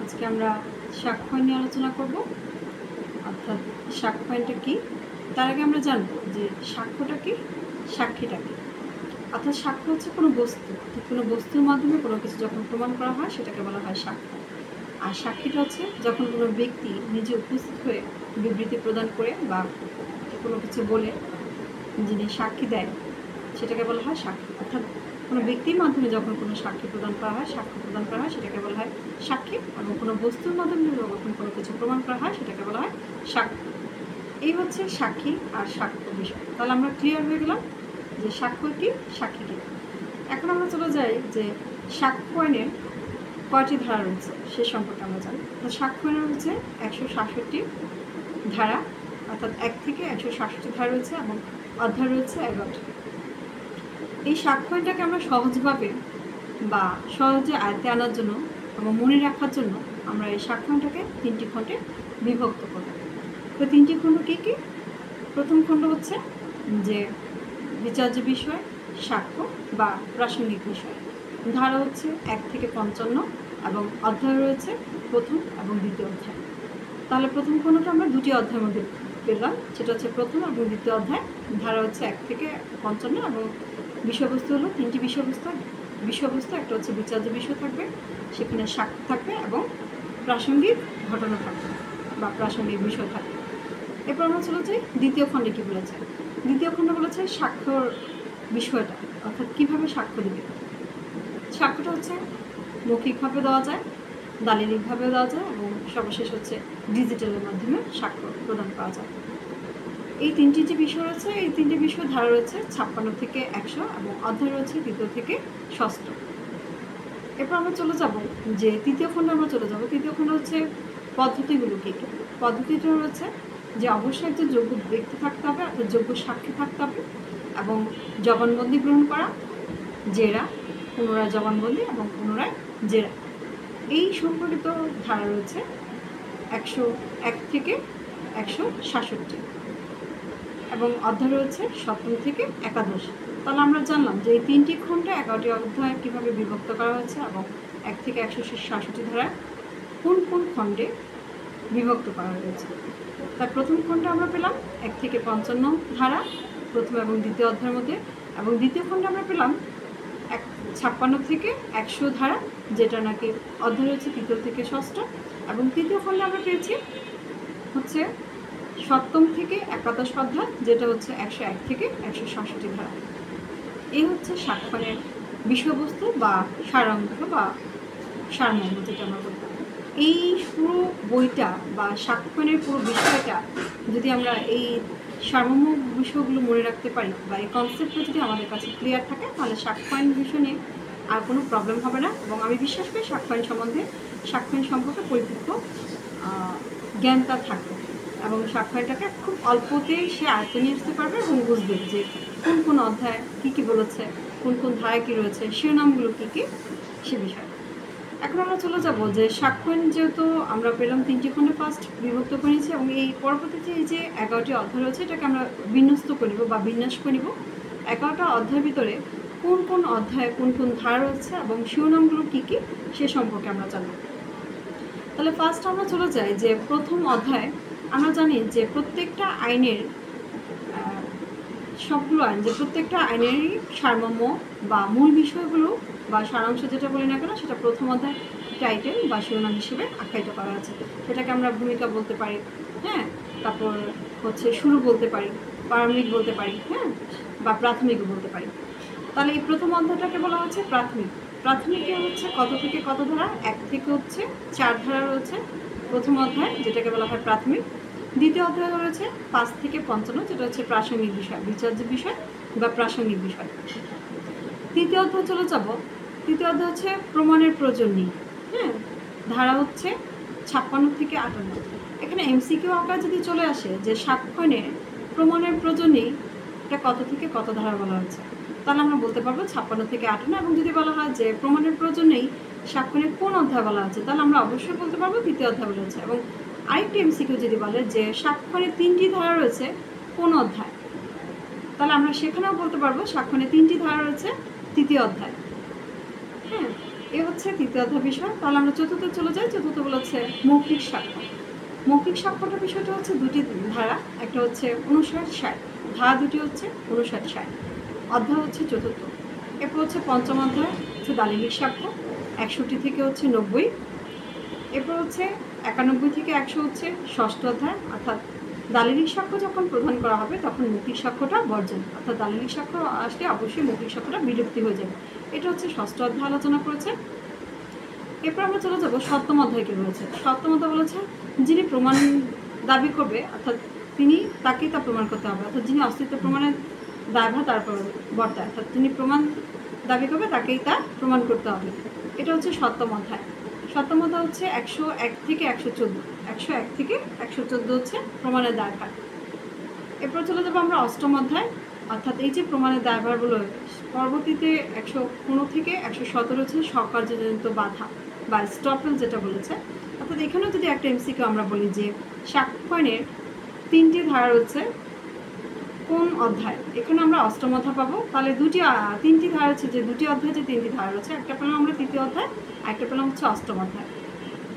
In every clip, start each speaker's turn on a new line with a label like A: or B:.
A: আজকে আমরা সাক্ষ্য আইন নিয়ে আলোচনা করব। অর্থাৎ সাক্ষ্য আইনটা কি, তার আগে আমরা জানবো যে সাক্ষ্যটা কি, সাক্ষীটা কি। অর্থাৎ সাক্ষ্য হচ্ছে কোনো বস্তু, অর্থাৎ কোনো বস্তুর মাধ্যমে কোনো কিছু যখন প্রমাণ করা হয় সেটাকে বলা হয় সাক্ষ্য। আর সাক্ষীটা হচ্ছে যখন কোনো ব্যক্তি নিজে উপস্থিত হয়ে বিবৃতি প্রদান করে বা কোনো কিছু বলে যিনি সাক্ষী দেয় সেটাকে বলা হয় সাক্ষী। অর্থাৎ কোনো ব্যক্তির মাধ্যমে যখন কোনো সাক্ষী প্রদান করা হয়, সাক্ষ্য প্রদান করা হয় সেটাকে বলা হয় সাক্ষী, এবং কোনো বস্তুর মাধ্যমে যখন কোনো কিছু প্রমাণ করা হয় সেটাকে বলা হয় সাক্ষ্য। এই হচ্ছে সাক্ষী আর সাক্ষ্য বিষয়। তাহলে আমরা ক্লিয়ার হয়ে গেলাম যে সাক্ষ্য কি, সাক্ষী কি। এখন আমরা চলে যাই যে সাক্ষ্য আইনের কয়টি ধারা রয়েছে সে সম্পর্কে আমরা জানি। তো সাক্ষ্য আইনের হচ্ছে 166টি ধারা, অর্থাৎ 1 থেকে 166 ধারা রয়েছে এবং অধ্যায় রয়েছে 11টি। এই সাক্ষ্য আইনটাকে আমরা সহজভাবে বা সহজে আয়ত্তে আনার জন্য এবং মনে রাখার জন্য আমরা এই সাক্ষ্য আইনটাকে 3টি খণ্ডে বিভক্ত করব। তো 3টি খণ্ড কী কী? প্রথম খণ্ড হচ্ছে যে বিচার্য বিষয়, সাক্ষ্য বা প্রাসঙ্গিক বিষয়। ধারা হচ্ছে 1 থেকে 55 এবং অধ্যায় রয়েছে প্রথম এবং দ্বিতীয় অধ্যায়। তাহলে প্রথম খণ্ডটা আমরা 2টি অধ্যায়ের মধ্যে পেলাম, সেটা হচ্ছে প্রথম এবং দ্বিতীয় অধ্যায়। ধারা হচ্ছে 1 থেকে 55 এবং বিষয়বস্তু হলো 3টি বিষয়বস্তু। একটা হচ্ছে বিচার্য বিষয় থাকবে, সেখানে সাক্ষ্য থাকবে এবং প্রাসঙ্গিক ঘটনা থাকবে বা প্রাসঙ্গিক বিষয় থাকবে। এরপর আমরা চলে যাই দ্বিতীয় খণ্ডে কী বলেছে। দ্বিতীয় খণ্ডে বলেছে সাক্ষ্যর বিষয়টা, অর্থাৎ কীভাবে সাক্ষ্য দেবে। সাক্ষ্যটা হচ্ছে মৌখিকভাবে দেওয়া যায়, দালিলিকভাবেও দেওয়া যায় এবং সর্বশেষ হচ্ছে ডিজিটালের মাধ্যমে সাক্ষ্য প্রদান করা যায়। এই 3টি যে বিষয় রয়েছে, এই 3টি বিষয় ধারা রয়েছে 56 থেকে 100 এবং অধ্যায় রয়েছে 2 থেকে 6। এরপর আমরা চলে যাব যে তৃতীয় খণ্ডে আমরা চলে যাব। তৃতীয় খণ্ড হচ্ছে পদ্ধতিগুলো কী কী। পদ্ধতিটা রয়েছে যে অবশ্যই একজন যোগ্য ব্যক্তি থাকতে হবে, অর্থাৎ যোগ্য সাক্ষী থাকতে হবে এবং জবানবন্দি গ্রহণ করা, জেরা, পুনরায় জবানবন্দি এবং পুনরায় জেরা। এই সম্পর্কিত ধারা রয়েছে 101 থেকে 167 এবং অধ্যায় রয়েছে 7 থেকে 11। তাহলে আমরা জানলাম যে এই 3টি খণ্ডে 11টি অধ্যায় কীভাবে বিভক্ত করা হয়েছে এবং 1 থেকে 166 ধারা কোন কোন খণ্ডে বিভক্ত করা হয়েছে। তার প্রথম খণ্ডে আমরা পেলাম 1 থেকে 55 ধারা প্রথম এবং দ্বিতীয় অধ্যায়ের মধ্যে, এবং দ্বিতীয় খণ্ডে আমরা পেলাম 56 থেকে 100 ধারা, যেটা নাকি অধ্যায় রয়েছে 3 থেকে 6, এবং তৃতীয় খণ্ডে আমরা পেয়েছি হচ্ছে 7 থেকে 11 অধ্যায়, যেটা হচ্ছে 101 থেকে 167 ধারা। এই হচ্ছে সাক্ষ্য আইনের বিষয়বস্তু বা সারাংশ বা সারমর্ম, যেটা আমরা বলতে পারি। এই পুরো বইটা বা সাক্ষ্য আইনের পুরো বিষয়টা যদি আমরা এই সারমর্ম বিষয়গুলো মনে রাখতে পারি বা এই কনসেপ্টটা যদি আমাদের কাছে ক্লিয়ার থাকে, তাহলে সাক্ষ্য আইন বিষয় নিয়ে আর কোনো প্রবলেম হবে না। এবং আমি বিশ্বাস করি সাক্ষ্য আইন সম্পর্কে পরিপূর্ণ জ্ঞান তার থাকবে এবং সাক্ষ্য আইনটাকে খুব অল্পতে সে আয়ত্তে নিয়ে আসতে পারবে এবং বুঝবে যে কোন কোন অধ্যায় কী কী বলেছে, কোন কোন ধারায় কী রয়েছে, শিরোনামগুলো কী কী, সে বিষয়ে। এখন আমরা চলে যাব যে সাক্ষ্য আইন যেহেতু আমরা পেলাম 3টি খণ্ডে ফার্স্ট বিভক্ত করে নিয়েছি এবং এই পরবর্তীতে এই যে 11টি অধ্যায় রয়েছে এটাকে আমরা বিন্যস্ত করে নিব বা বিন্যাস করে নিব। 11টা অধ্যায়ের ভিতরে কোন কোন অধ্যায়ে কোন কোন ধারা রয়েছে এবং শিরোনামগুলো কী কী সে সম্পর্কে আমরা জানব। তাহলে ফার্স্ট আমরা চলে যাই যে প্রথম অধ্যায়ে। আমরা জানি যে প্রত্যেকটা আইনের সবগুলো আইন, যে প্রত্যেকটা আইনেরই সারমর্ম বা মূল বিষয়গুলো বা সারাংশ যেটা বলি না কেন, সেটা প্রথম অধ্যায় টাইটেল বা শিরোনাম হিসেবে আখ্যায়িত করা আছে। সেটাকে আমরা ভূমিকা বলতে পারি, হ্যাঁ, তারপর হচ্ছে শুরু বলতে পারি, প্রারম্ভিক বলতে পারি, হ্যাঁ, বা প্রাথমিকও বলতে পারি। তাহলে এই প্রথম অধ্যায়টাকে বলা হচ্ছে প্রাথমিক। প্রাথমিকে হচ্ছে কত থেকে কত ধারা? 1 থেকে হচ্ছে 4 ধারা রয়েছে প্রথম অধ্যায়, যেটাকে বলা হয় প্রাথমিক। দ্বিতীয় অধ্যায় রয়েছে 5 থেকে 55, যেটা হচ্ছে প্রাসঙ্গিক বিষয়, বিচার্য বিষয় বা প্রাসঙ্গিক বিষয়। তৃতীয় অধ্যায় চলে যাব। তৃতীয় অধ্যায় হচ্ছে প্রমাণের প্রয়োজন নেই, হ্যাঁ, ধারা হচ্ছে 56 থেকে 58। এখানে এমসিকিউ আকার যদি চলে আসে যে সাক্ষ্য আইনে প্রমাণের প্রয়োজন নেই, এটা কত থেকে কত ধারা বলা হচ্ছে, তাহলে আমরা বলতে পারবো 56 থেকে 58। এবং যদি বলা হয় যে প্রমাণের প্রয়োজন নেই সাক্ষ্য আইনের কোন অধ্যায় বলা আছে, তাহলে আমরা অবশ্যই বলতে পারবো 3য় অধ্যায় বলা হচ্ছে। এবং আরেকটি এমসিকিউ যদি বলে যে সাক্ষ্য আইনে 3টি ধারা রয়েছে কোন অধ্যায়, তাহলে আমরা সেখানেও বলতে পারবো সাক্ষ্য আইনে 3টি ধারা রয়েছে 3য় অধ্যায়, হ্যাঁ। এ হচ্ছে তৃতীয় অধ্যায় বিষয়। তাহলে আমরা চতুর্থে চলে যাই। চতুর্থ বলেছে মৌখিক সাক্ষ্য। মৌখিক সাক্ষ্যটার বিষয়টা হচ্ছে দুটি ধারা, একটা হচ্ছে 59-60, ধারা দুটি হচ্ছে 59-60, অধ্যায় হচ্ছে চতুর্থ। এরপর হচ্ছে পঞ্চম অধ্যায় হচ্ছে দালিলিক সাক্ষ্য, 61 থেকে হচ্ছে 90। এরপর হচ্ছে 91 থেকে 100 হচ্ছে ষষ্ঠ অধ্যায়, অর্থাৎ দালিলিক সাক্ষ্য যখন প্রদান করা হবে তখন মৌখিক সাক্ষ্যটা বর্জন, অর্থাৎ দালিলিক সাক্ষ্য আসলে অবশ্যই মৌখিক সাক্ষ্যটা বিলুপ্তি হয়ে যাবে। এটা হচ্ছে ষষ্ঠ অধ্যায় আলোচনা করেছে। এরপর আমরা চলে যাবো সপ্তম অধ্যায় কি বলেছে। সপ্তম অধ্যায় বলেছে যিনি প্রমাণ দাবি করবে, অর্থাৎ তাকেই তা প্রমাণ করতে হবে, অর্থাৎ যিনি অস্তিত্ব প্রমাণের দায়ভার তারপর বর্তায়, অর্থাৎ যিনি প্রমাণ দাবি করবে তাকেই তা প্রমাণ করতে হবে। এটা হচ্ছে সপ্তম অধ্যায়। সপ্তম অধ্যায় হচ্ছে 101 থেকে 114, 101 থেকে 114 হচ্ছে প্রমাণের দায়ভার। এরপর চলে যাবো আমরা অষ্টম অধ্যায়, অর্থাৎ এই যে প্রমাণের দায়ভারগুলো পরবর্তীতে 115 থেকে 117 হচ্ছে স্বকার্যজনিত বাধা বা স্টপেল যেটা বলেছে। অর্থাৎ এখানেও যদি একটা এমসিকিউ আমরা বলি যে সাক্ষ্যয়নের 3টি ধারা রয়েছে কোন অধ্যায়, এখানে আমরা অষ্টম অধ্যায় পাবো। তাহলে 3টি ধারা হচ্ছে, যে 2টি অধ্যায় যে 3টি ধারা রয়েছে, একটা পেলাম আমরা তৃতীয় অধ্যায়, একটা পেলাম হচ্ছে অষ্টম অধ্যায়।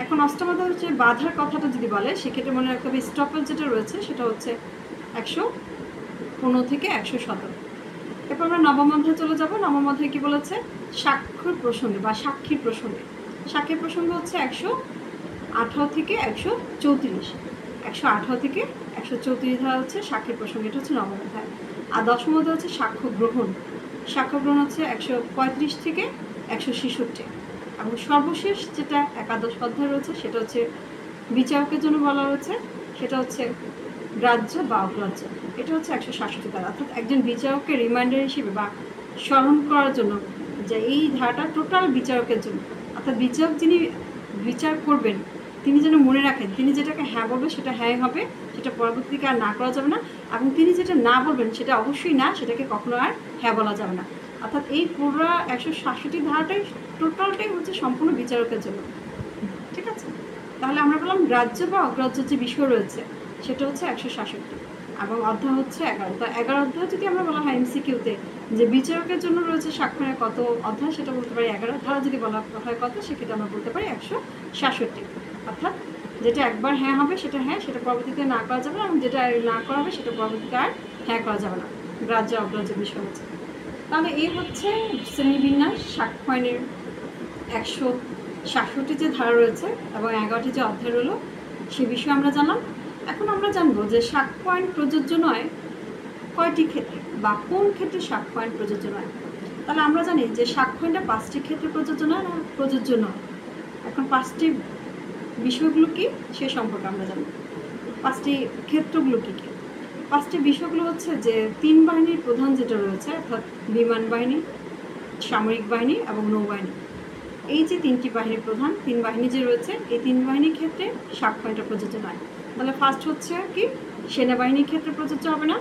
A: এখন অষ্টম অধ্যায় হচ্ছে বাধার কথাটা যদি বলে সেক্ষেত্রে মনে রাখতে হবে স্টপেল যেটা রয়েছে সেটা হচ্ছে 115 থেকে 117। এরপর আমরা নবম অধ্যায়ে চলে যাব। নবম অধ্যায়ে কি বলেছে সাক্ষ্যের প্রসঙ্গে বা সাক্ষীর প্রসঙ্গে। সাক্ষীর প্রসঙ্গ হচ্ছে 118 থেকে 134, 118 থেকে 134 ধারা হচ্ছে সাক্ষীর প্রসঙ্গ, এটা হচ্ছে নবম অধ্যায়। আর দশম অধ্যায় হচ্ছে সাক্ষ্য গ্রহণ। সাক্ষ্য গ্রহণ হচ্ছে 135 থেকে 166। এবং সর্বশেষ যেটা একাদশ অধ্যায় রয়েছে সেটা হচ্ছে বিচারকের জন্য বলা রয়েছে, সেটা হচ্ছে গ্রাহ্য বা অগ্রাহ্য। এটা হচ্ছে 167 ধারা, অর্থাৎ একজন বিচারককে রিমাইন্ডার হিসেবে বা স্মরণ করার জন্য যে এই ধারাটা টোটাল বিচারকের জন্য, অর্থাৎ বিচারক যিনি বিচার করবেন তিনি যেন মনে রাখেন তিনি যেটাকে হ্যাঁ বলবে সেটা হ্যাঁ হবে, সেটা পরবর্তীতে আর না করা যাবে না, এবং তিনি যেটা না বলবেন সেটা অবশ্যই না, সেটাকে কখনো আর হ্যাঁ বলা যাবে না। অর্থাৎ এই পুরো 167 ধারাটাই টোটালটাই হচ্ছে সম্পূর্ণ বিচারকের জন্য। ঠিক আছে, তাহলে আমরা বললাম গ্রাহ্য বা অগ্রাহ্য যে বিষয় রয়েছে সেটা হচ্ছে 167 এবং অধ্যায় হচ্ছে 11। তো 11 অধ্যায় যদি আমরা বলা হয় এমসিকিউতে যে বিচারকের জন্য রয়েছে সাক্ষ্যের কত অধ্যায় সেটা বলতে পারি 11। ধারা যদি বলা হয় কত সেক্ষেত্রে আমরা বলতে পারি 166। অর্থাৎ যেটা একবার হ্যাঁ হবে সেটা হ্যাঁ, সেটা পরবর্তীতে না করা যাবে না, এবং যেটা না করা হবে সেটা পরবর্তীতে আর হ্যাঁ করা যাবে না, গ্রাহ্য অগ্রাহ্য বিষয় হচ্ছে। তাহলে এই হচ্ছে শ্রেণীবিন্যাস সাক্ষ্য আইনের 167 যে ধারা রয়েছে এবং 11টি যে অধ্যায় রইল সে বিষয়ে আমরা জানলাম। এখন আমরা জানবো যে সাক্ষ্য আইন প্রযোজ্য নয় কয়টি ক্ষেত্রে বা কোন ক্ষেত্রে সাক্ষ্য আইন প্রযোজ্য নয়। তাহলে আমরা জানি যে সাক্ষ্য আইনটা 5টি ক্ষেত্রে প্রযোজ্য নয় না প্রযোজ্য নয়। এখন 5টি বিষয়গুলো কি সে সম্পর্কে আমরা জানব। 5টি ক্ষেত্রগুলো কী কী? 5টি বিষয়গুলো হচ্ছে যে 3 বাহিনীর প্রধান যেটা রয়েছে, অর্থাৎ বিমান বাহিনী, সামরিক বাহিনী এবং নৌবাহিনী, এই যে 3টি বাহিনীর প্রধান 3 বাহিনী যে রয়েছে এই 3 বাহিনীর ক্ষেত্রে সাক্ষ্য আইনটা প্রযোজ্য নয়। তাহলে ফার্স্ট হচ্ছে কি সেনাবাহিনীর ক্ষেত্রে প্রযোজ্য হবে না,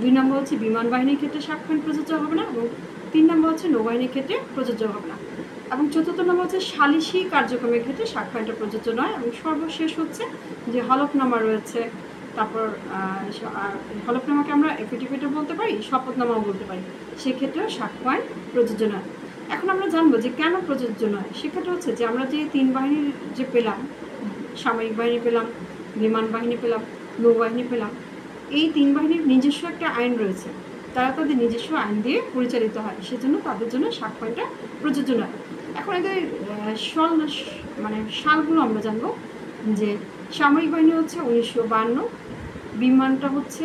A: 2 নম্বর হচ্ছে বিমান বাহিনীর ক্ষেত্রে সাক্ষ্য আইন প্রযোজ্য হবে না, এবং 3 নম্বর হচ্ছে নৌবাহিনীর ক্ষেত্রে প্রযোজ্য হবে না, এবং চতুর্থ নম্বর হচ্ছে সালিসি কার্যক্রমের ক্ষেত্রে সাক্ষ্য আইনটা প্রযোজ্য নয়, এবং সর্বশেষ হচ্ছে যে হলফনামা রয়েছে, তারপর হলফনামাকে আমরা এফিডেভিটও বলতে পারি, শপথনামাও বলতে পারি, সেক্ষেত্রেও সাক্ষ্য আইন প্রযোজ্য নয়। এখন আমরা জানবো যে কেন প্রযোজ্য নয়। সেক্ষেত্রে হচ্ছে যে আমরা যে 3 বাহিনীর যে পেলাম, সামরিক বাহিনী পেলাম, বিমান বাহিনী পেলাম, নৌবাহিনী পেলাম, এই 3 বাহিনীর নিজস্ব একটা আইন রয়েছে, তারা তাদের নিজস্ব আইন দিয়ে পরিচালিত হয়, সেজন্য তাদের জন্য সাক্ষ্য আইনটা প্রযোজ্য নয়। এখন এদের সালগুলো আমরা জানবো যে সামরিক বাহিনী হচ্ছে 1952, বিমানটা হচ্ছে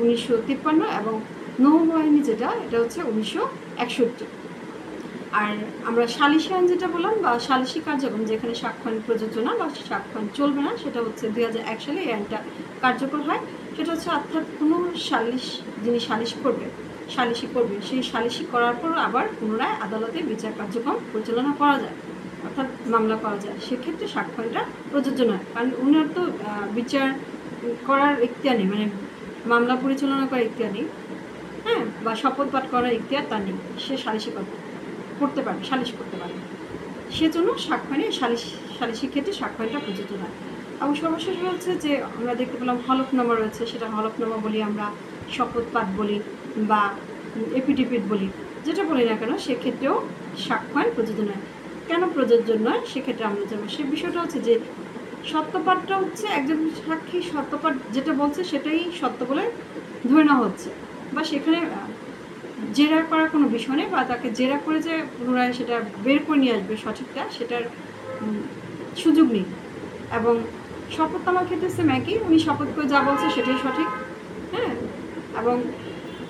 A: 1953 এবং নৌবাহিনী যেটা এটা হচ্ছে 1961। আর আমরা সালিসি আইন যেটা বললাম বা সালিসি কার্যক্রম যেখানে সাক্ষ্য আইন প্রযোজ্য না বা সাক্ষ্য আইন চলবে না সেটা হচ্ছে 2001 সালে এই আইনটা কার্যকর হয়। সেটা হচ্ছে অর্থাৎ কোনো যিনি সালিসি করবে সেই সালিসি করার পর আবার পুনরায় আদালতে বিচার কার্যক্রম পরিচালনা করা যায়, অর্থাৎ মামলা করা যায়, সেক্ষেত্রে সাক্ষ্য আইনটা প্রযোজ্য নয়। কারণ উনার তো বিচার করার ইখতিয়ার নেই, মানে মামলা পরিচালনা করার ইখতিয়ার নেই, হ্যাঁ, বা শপথ পাঠ করার ইখতিয়ার তার নেই, সে সালিসি করতে পারবে, সালিশ করতে পারবে, সেজন্য সাক্ষ্য আইনে সালিসি ক্ষেত্রে সাক্ষ্য আইনটা প্রযোজ্য নয়। এবং সর্বশেষ হচ্ছে যে আমরা দেখতে পেলাম হলফনামা রয়েছে, সেটা হলফনামা বলি আমরা, শপথ পাঠ বলি বা এফিডেভিট বলি, যেটা বলি না কেন সেক্ষেত্রেও সাক্ষ্য আইন প্রযোজ্য নয়। কেন প্রযোজ্য নয় সেক্ষেত্রে আমরা জানবো। সে বিষয়টা হচ্ছে যে সত্যপাঠটা হচ্ছে একজন সাক্ষী সত্যপাঠ যেটা বলছে সেটাই সত্য বলে ধরে নেওয়া হচ্ছে, বা সেখানে জেরা করার কোনো বিষয় নেই, বা তাকে জেরা করে যে পুনরায় সেটা বের করে নিয়ে আসবে সঠিকটা, সেটার সুযোগ নেই। এবং শপথনামার ক্ষেত্রে সেম একই, উনি শপথ করে যা বলছে সেটাই সঠিক, হ্যাঁ, এবং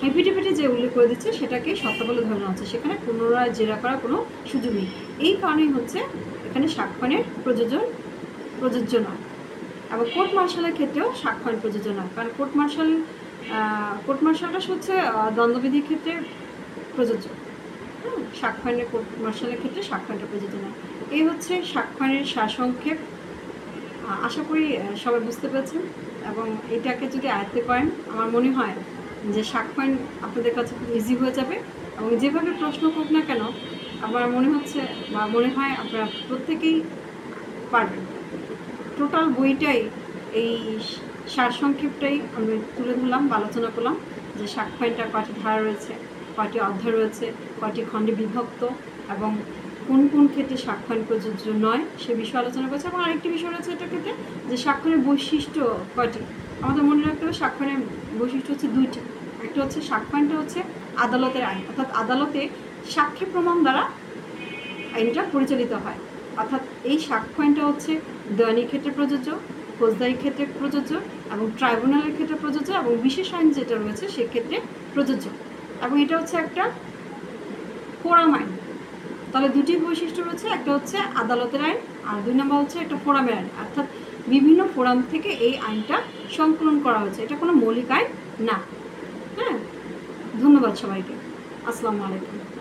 A: এপিডেভিটে যে উল্লেখ করে দিচ্ছে সেটাকে সত্য বলে ধরে নেওয়া হচ্ছে, সেখানে পুনরায় জেরা করার কোনো সুযোগ নেই। এই কারণেই হচ্ছে এখানে সাক্ষ্যয়নের প্রযোজ্য নয়। এবং কোর্ট মার্শালের ক্ষেত্রেও সাক্ষ্যয়ন প্রযোজ্য নয়, কারণ কোর্ট মার্শালটা হচ্ছে দ্বন্দ্ববিধির ক্ষেত্রে প্রযোজ্য, সাক্ষ্যয়নের কোর্ট মার্শালের ক্ষেত্রে সাক্ষ্যয়নটা প্রযোজ্য নয়। এই হচ্ছে সাক্ষ্যয়নের সারসংক্ষেপ। আশা করি সবাই বুঝতে পেরেছেন, এবং এটাকে যদি আয়ত্তে করেন আমার মনে হয় যে সাক্ষ্যয়ন আপনাদের কাছে খুব ইজি হয়ে যাবে, এবং যেভাবে প্রশ্ন হোক না কেন আমার মনে হচ্ছে বা মনে হয় আপনারা প্রত্যেকেই পারবেন। টোটাল বইটাই এই সারসংক্ষেপটাই আমি তুলে ধরলাম বা আলোচনা করলাম যে সাক্ষ্যয়নটা কয়টি ধারা রয়েছে, কয়টি অধ্যায় রয়েছে, কয়টি খণ্ডে বিভক্ত, এবং কোন কোন ক্ষেত্রে সাক্ষ্যয়ন প্রযোজ্য নয় সে বিষয়ে আলোচনা করেছে। এবং আরেকটি বিষয় রয়েছে এটার ক্ষেত্রে যে সাক্ষ্যয়নের বৈশিষ্ট্য কয়টি। আমাদের মনে রাখতে হবে সাক্ষ্যয়নের বৈশিষ্ট্য হচ্ছে দুইটি। একটা হচ্ছে সাক্ষ্যয়নটা হচ্ছে আদালতের আইন, অর্থাৎ আদালতে সাক্ষী প্রমাণ দ্বারা আইনটা পরিচালিত হয়, অর্থাৎ এই সাক্ষ্যয়নটা হচ্ছে দেওয়ানির ক্ষেত্রে প্রযোজ্য, ফৌজদারির ক্ষেত্রে প্রযোজ্য, এবং ট্রাইব্যুনালের ক্ষেত্রে প্রযোজ্য, এবং বিশেষ আইন যেটা রয়েছে সেক্ষেত্রে প্রযোজ্য। এবং এটা হচ্ছে একটা ফোরাম আইন। তাহলে দুটি বৈশিষ্ট্য রয়েছে, একটা হচ্ছে আদালতের আইন আর দুই নম্বর হচ্ছে একটা ফোরামের আইন, অর্থাৎ বিভিন্ন ফোরাম থেকে এই আইনটা সংকলন করা হয়েছে, এটা কোনো মৌলিক আইন না। হ্যাঁ, ধন্যবাদ সবাইকে। আসসালামু আলাইকুম।